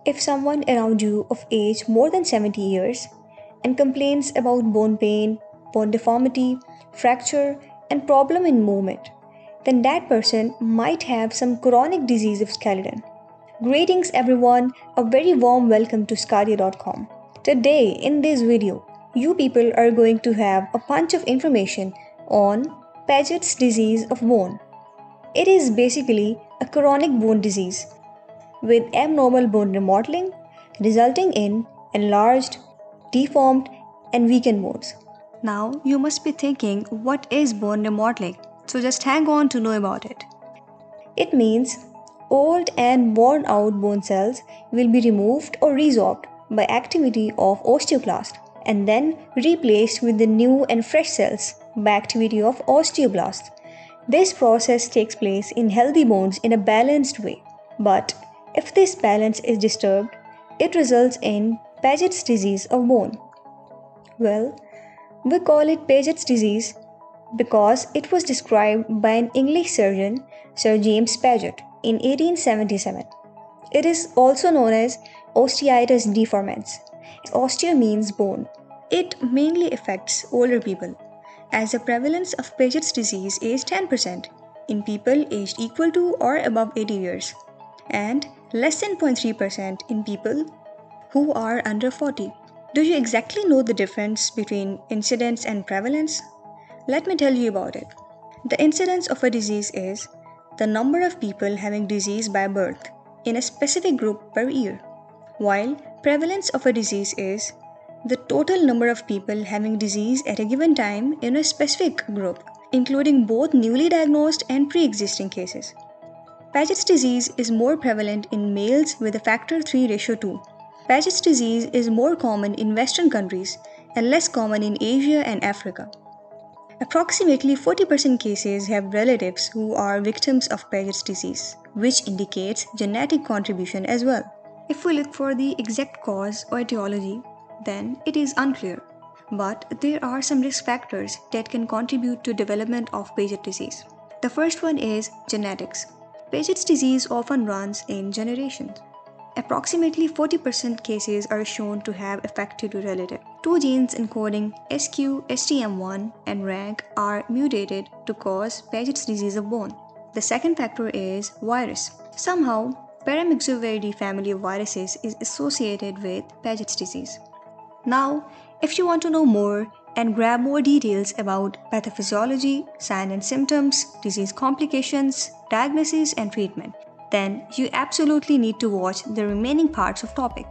If someone around you of age more than 70 years and complains about bone pain, bone deformity, fracture, and problem in movement, then that person might have some chronic disease of skeleton. Greetings everyone, a very warm welcome to sqadia.com. Today in this video, you people are going to have a bunch of information on Paget's disease of bone. It is basically a chronic bone disease with abnormal bone remodeling resulting in enlarged, deformed, and weakened bones. Now you must be thinking, what is bone remodeling? So just hang on to know about it. It means old and worn out bone cells will be removed or resorbed by activity of osteoclast and then replaced with the new and fresh cells by activity of osteoblasts. This process takes place in healthy bones in a balanced way. But if this balance is disturbed, it results in Paget's disease of bone. Well, we call it Paget's disease because it was described by an English surgeon, Sir James Paget, in 1877. It is also known as osteitis deformans. Osteo means bone. It mainly affects older people, as the prevalence of Paget's disease is 10% in people aged equal to or above 80 years, and less than 0.3% in people who are under 40. Do you exactly know the difference between incidence and prevalence? Let me tell you about it. The incidence of a disease is the number of people having disease by birth in a specific group per year, while prevalence of a disease is the total number of people having disease at a given time in a specific group, including both newly diagnosed and pre-existing cases. Paget's disease is more prevalent in males with a factor 3 ratio 2. Paget's disease is more common in Western countries and less common in Asia and Africa. Approximately 40% cases have relatives who are victims of Paget's disease, which indicates genetic contribution as well. If we look for the exact cause or etiology, then it is unclear. But there are some risk factors that can contribute to development of Paget disease. The first one is genetics. Paget's disease often runs in generations. Approximately 40% cases are shown to have affected a relative. Two genes encoding SQ-STM1 and RANK are mutated to cause Paget's disease of bone. The second factor is virus. Somehow, paramyxoviridae family of viruses is associated with Paget's disease. Now, if you want to know more and grab more details about pathophysiology, signs and symptoms, disease complications, diagnosis and treatment, then you absolutely need to watch the remaining parts of topic.